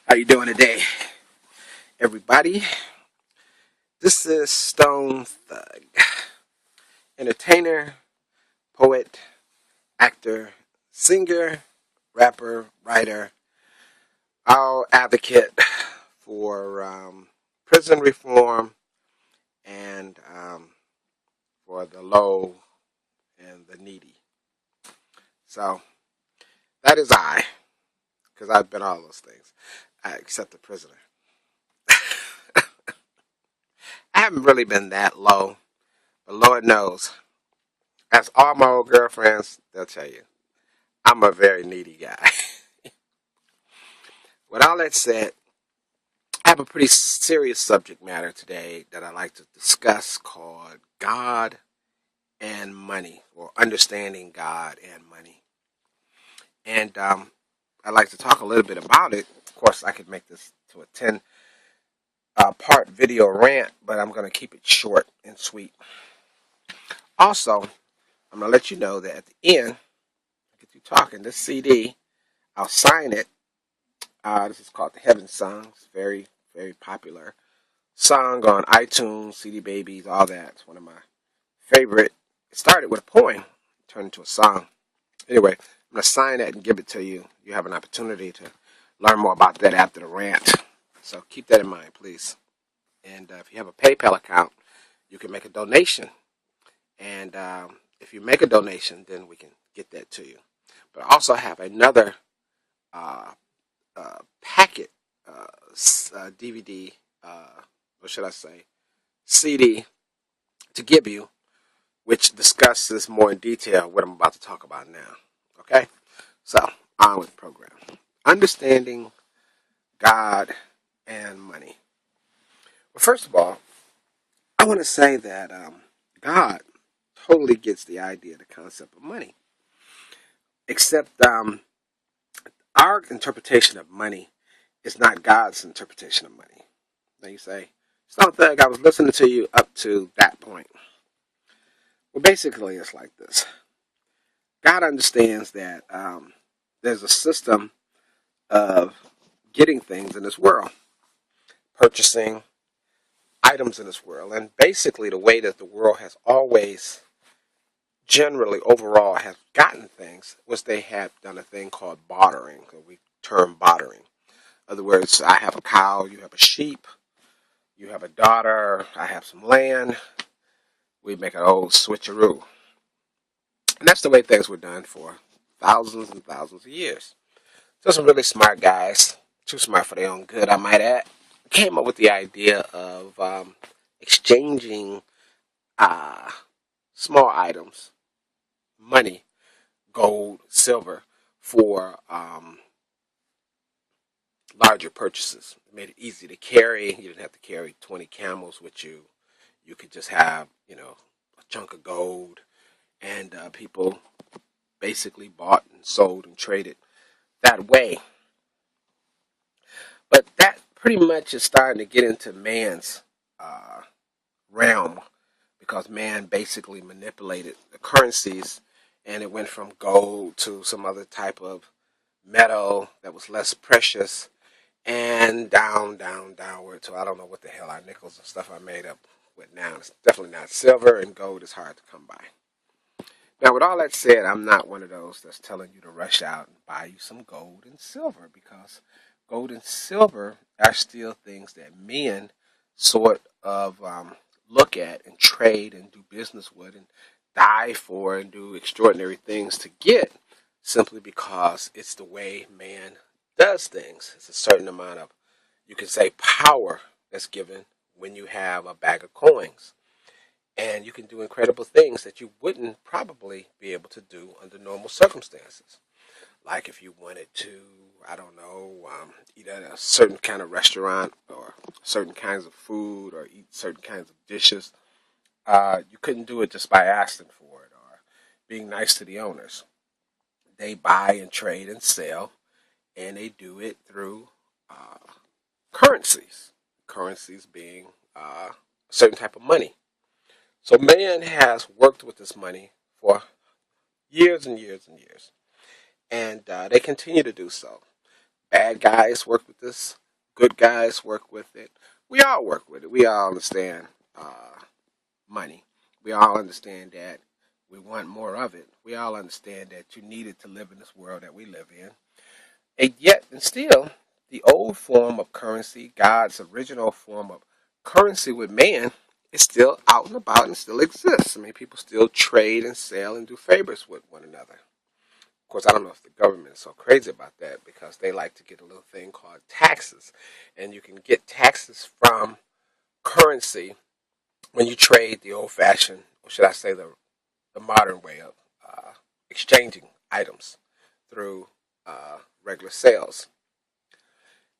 How you doing today, everybody? This is Stone Thug, entertainer, poet, actor, singer, rapper, writer, all advocate for prison reform and for the low and the needy. So that is I, because I've been all those things, except the prisoner. I haven't really been that low, but Lord knows, as all my old girlfriends, they'll tell you, I'm a very needy guy. With all that said, I have a pretty serious subject matter today that I'd like to discuss called God and money, or understanding God and money. And I'd like to talk a little bit about it. Of course, I could make this to a 10 part video rant, but I'm going to keep it short and sweet. Also, I'm going to let you know that at the end, I get you talking, this CD, I'll sign it. This is called the Heaven Song. It's very, very popular song on iTunes, CD Babies, all that. It's one of my favorite. It started with a poem, turned into a song. Anyway, I'm going to sign that and give it to you. You have an opportunity to learn more about that after the rant. So keep that in mind, please. And if you have a PayPal account, you can make a donation. And if you make a donation, then we can get that to you. But I also have another uh, packet, DVD, or should I say, CD to give you, which discusses more in detail what I'm about to talk about now. Okay? So, on with the program. Understanding God and money. Well, first of all, I want to say that God totally gets the idea, the concept of money. Except our interpretation of money is not God's interpretation of money. Now you say, Stone Thug, I was listening to you up to that point. Well, basically, it's like this. God understands that there's a system of getting things in this world, purchasing items in this world. And basically, the way that the world has always, generally, overall, has gotten things was they have done a thing called bartering, or we term bartering. In other words, I have a cow, you have a sheep, you have a daughter, I have some land. We make an old switcheroo. And that's the way things were done for thousands and thousands of years. So some really smart guys, too smart for their own good, I might add, came up with the idea of exchanging uh, small items, money, gold, silver, for larger purchases. It made it easy to carry. You didn't have to carry 20 camels with you. You could just have, a chunk of gold. And people basically bought and sold and traded that way. But that pretty much is starting to get into man's uh, realm, because man basically manipulated the currencies, and it went from gold to some other type of metal that was less precious, and downward. So I don't know what the hell our nickels and stuff are made up with now. It's definitely not silver, and gold is hard to come by. Now, with all that said, I'm not one of those that's telling you to rush out and buy you some gold and silver, because gold and silver are still things that men sort of look at and trade and do business with and die for and do extraordinary things to get, simply because it's the way man does things. It's a certain amount of, you can say, power that's given when you have a bag of coins. And you can do incredible things that you wouldn't probably be able to do under normal circumstances. Like if you wanted to, I don't know, eat at a certain kind of restaurant, or certain kinds of food, or eat certain kinds of dishes. You couldn't do it just by asking for it or being nice to the owners. They buy and trade and sell, and they do it through uh, currencies. Currencies being a certain type of money. So man has worked with this money for years and years and years. and they continue to do so. Bad guys work with this. Good guys work with it. We all work with it. We all understand money. We all understand that we want more of it. We all understand that you need it to live in this world that we live in. And yet, and still, the old form of currency, God's original form of currency with man, is still out and about and still exists. I mean, people still trade and sell and do favors with one another. Of course, I don't know if the government is so crazy about that because they like to get a little thing called taxes. And you can get taxes from currency when you trade the old fashioned, or should I say the modern way of exchanging items through regular sales.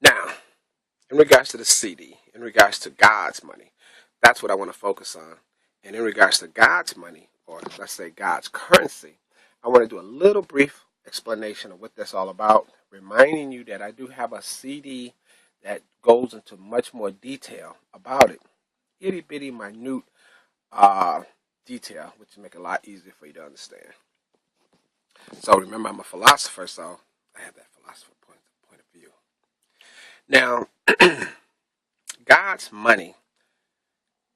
Now, in regards to the CD, in regards to God's money, that's what I want to focus on. And in regards to God's money, or let's say God's currency, I want to do a little brief explanation of what that's all about, reminding you that I do have a CD that goes into much more detail about it. Itty bitty, minute uh, detail, which will make it a lot easier for you to understand. So remember, I'm a philosopher, so I have that philosopher point of view. Now, God's money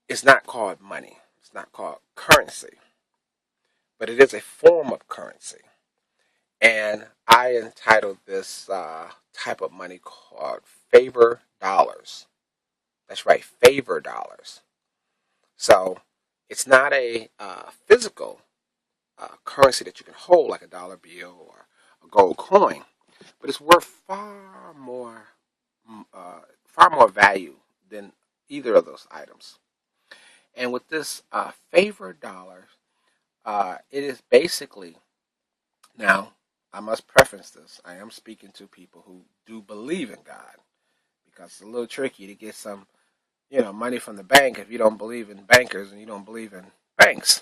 is not called money. It's not called currency, but it is a form of currency. And I entitled this type of money called favor dollars. That's right, favor dollars. So it's not a physical currency that you can hold like a dollar bill or a gold coin, but it's worth far more value than either of those items. And with this favor dollar, it is basically now. I must preface this. I am speaking to people who do believe in God because it's a little tricky to get some, money from the bank if you don't believe in bankers and you don't believe in banks.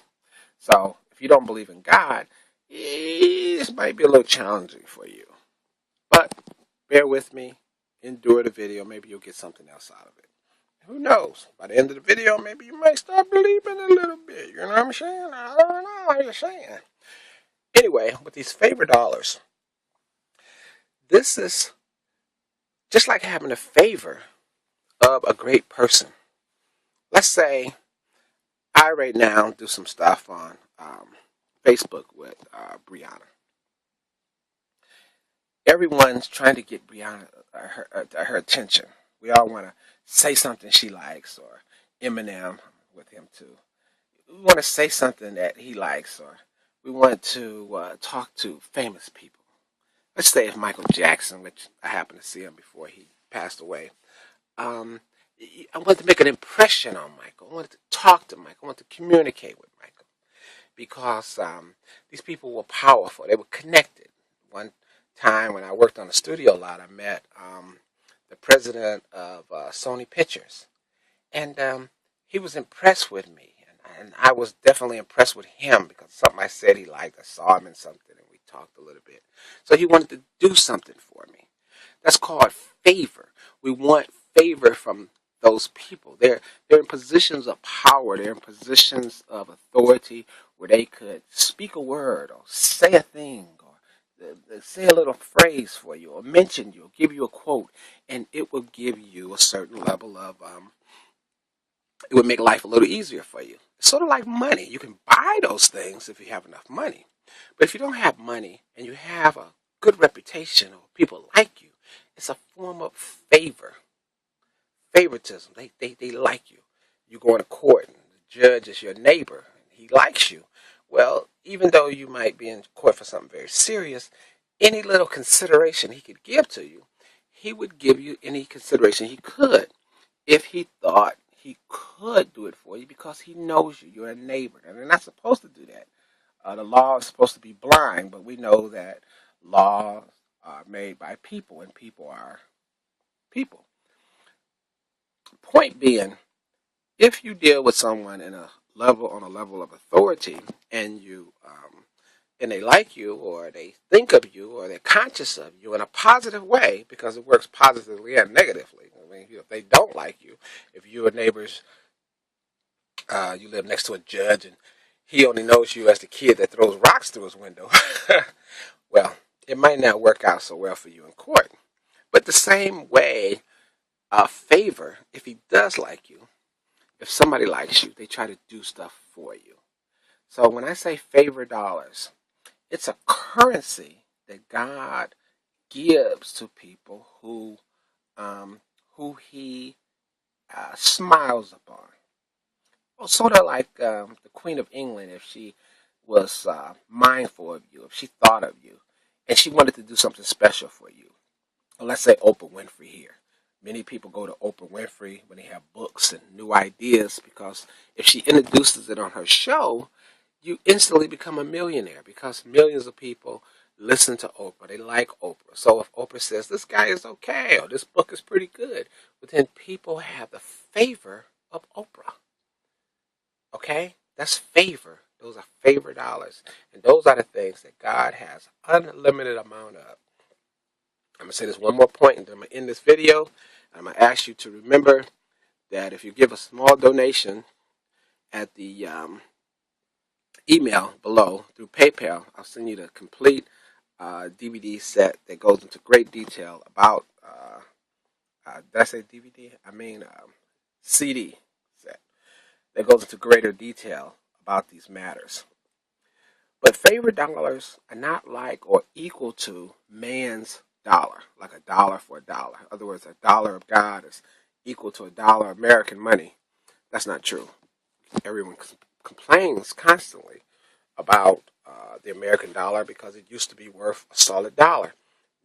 So if you don't believe in God, this might be a little challenging for you. But bear with me, endure the video. Maybe you'll get something else out of it. Who knows? By the end of the video, maybe you might start believing a little bit. You know what I'm saying? I don't know. I'm just saying. Anyway, with these favor dollars, this is just like having a favor of a great person. Let's say I right now do some stuff on Facebook with Brianna. Everyone's trying to get Brianna her attention. We all want to say something she likes, or Eminem with him too. We want to say something that he likes, or we want to talk to famous people. Let's say if Michael Jackson, which I happened to see him before he passed away. Um, I wanted to make an impression on Michael. I wanted to talk to Michael. I wanted to communicate with Michael because these people were powerful. They were connected. One time when I worked on the studio a lot, I met the president of Sony Pictures, and he was impressed with me, and I was definitely impressed with him because something I said he liked. I saw him in something, and we talked a little bit. So he wanted to do something for me. That's called favor. We want favor from those people. They're in positions of power. They're in positions of authority where they could speak a word or say a thing or say a little phrase for you or mention you or give you a quote, and it will give you a certain level of it would make life a little easier for you. It's sort of like money. You can buy those things if you have enough money. But if you don't have money and you have a good reputation or people like you, it's a form of favoritism. They like you. You go to court and the judge is your neighbor and he likes you. Well, even though you might be in court for something very serious, any little consideration he could give to you, he would give you any consideration he could if he thought he could do it for you because he knows you. You're a neighbor. And they're not supposed to do that. The law is supposed to be blind, but we know that laws are made by people and people are people. Point being, if you deal with someone on a level of authority, and and they like you, or they think of you, or they're conscious of you in a positive way, because it works positively and negatively. I mean, if they don't like you, if your neighbors, you live next to a judge, and he only knows you as the kid that throws rocks through his window, well, it might not work out so well for you in court. But the same way, a favor, if he does like you, if somebody likes you, they try to do stuff for you. So when I say favor dollars, it's a currency that God gives to people um, who He smiles upon. Well, sort of like the Queen of England, if she was mindful of you, if she thought of you, and she wanted to do something special for you. Well, let's say Oprah Winfrey here. Many people go to Oprah Winfrey when they have books and new ideas because if she introduces it on her show, you instantly become a millionaire because millions of people listen to Oprah. They like Oprah. So if Oprah says this guy is okay or this book is pretty good, but then people have the favor of Oprah. Okay? That's favor. Those are favor dollars. And those are the things that God has unlimited amount of. I'm going to say this one more point and then I'm going to end this video. I'm going to ask you to remember that if you give a small donation at the email below through PayPal, I'll send you the complete DVD set that goes into great detail about, did I say DVD? I mean CD set that goes into greater detail about these matters. But favor dollars are not like or equal to man's dollar, like a dollar for a dollar. In other words, a dollar of God is equal to a dollar of American money. That's not true. Everyone complains constantly about the American dollar because it used to be worth a solid dollar.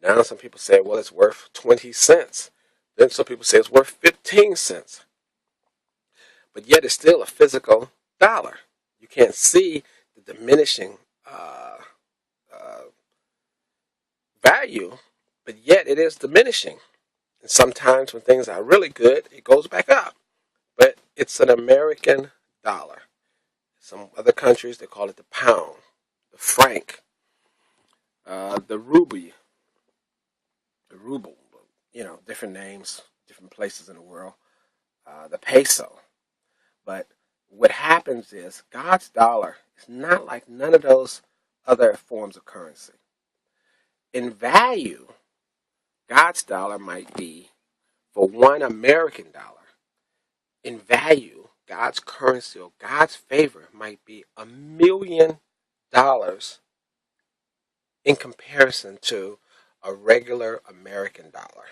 Now some people say, well, it's worth 20 cents. Then some people say it's worth 15 cents. But yet it's still a physical dollar. You can't see the diminishing uh, value, but yet it is diminishing. And sometimes when things are really good, it goes back up. But it's an American dollar. Some other countries, they call it the pound, the franc, the ruble, different names, different places in the world, the peso. But what happens is God's dollar is not like none of those other forms of currency. In value, God's dollar might be for one American dollar. In value, God's currency or God's favor might be $1 million in comparison to a regular American dollar.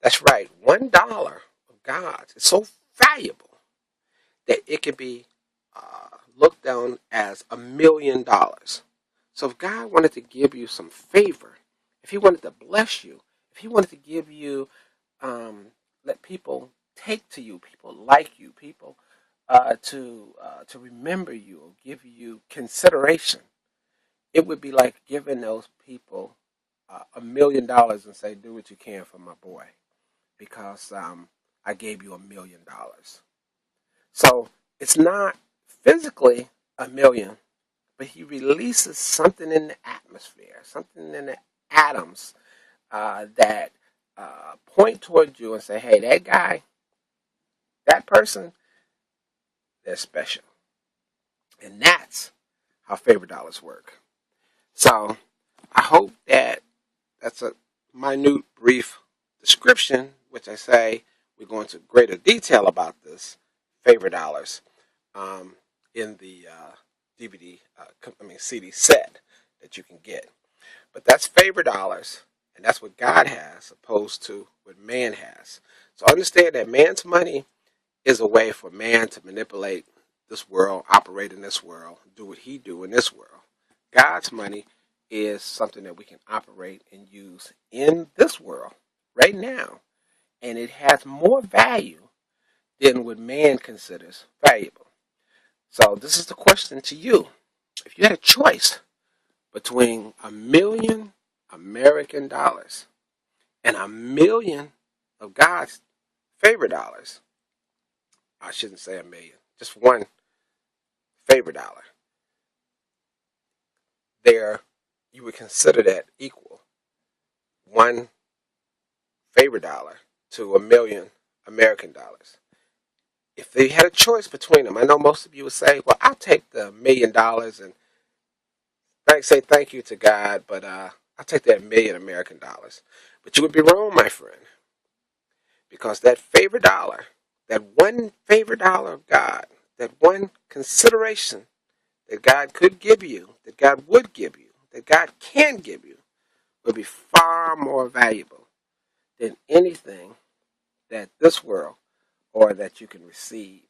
That's right, $1 of God's is so valuable that it can be looked down as $1 million. So if God wanted to give you some favor, if He wanted to bless you, if He wanted to give you, let people take to you, people like you, people to remember you or give you consideration, it would be like giving those people $1 million and say, "Do what you can for my boy," because I gave you $1 million. So it's not physically a million, but he releases something in the atmosphere, something in the atoms that point towards you and say, hey, that guy, that person, they're special. And that's how favor dollars work. So I hope that that's a minute, brief description, which I say we go into greater detail about this favor dollars in the DVD, CD set that you can get. But that's favor dollars, and that's what God has, opposed to what man has. So understand that man's money is a way for man to manipulate this world, operate in this world, do what he do in this world. God's money is something that we can operate and use in this world right now, and it has more value than what man considers valuable. So this is the question to you. If you had a choice between $1 million American and $1 million of God's favor dollars, I shouldn't say a million, just one favor dollar, there you would consider that equal. One favor dollar to $1 million American. If they had a choice between them, I know most of you would say, well, I'll take the $1 million and say thank you to God, but I'll take that million American dollars. But you would be wrong, my friend, because that favorite dollar, that one favorite dollar of God, that one consideration that God could give you, that God would give you, that God can give you, will be far more valuable than anything that this world or that you can receive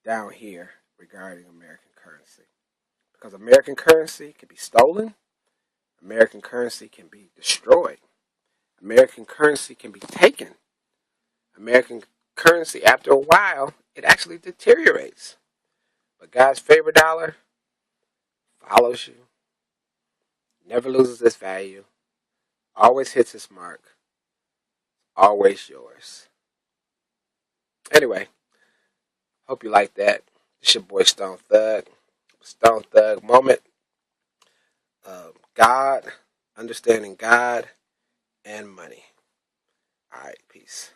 down here regarding American currency. Because American currency can be stolen, American currency can be destroyed, American currency can be taken. American currency, after a while, it actually deteriorates. But God's favorite dollar follows you, never loses its value, always hits its mark, always yours. Anyway, hope you like that. It's your boy Stone Thug. Stone Thug moment. God, understanding God and money. All right, peace.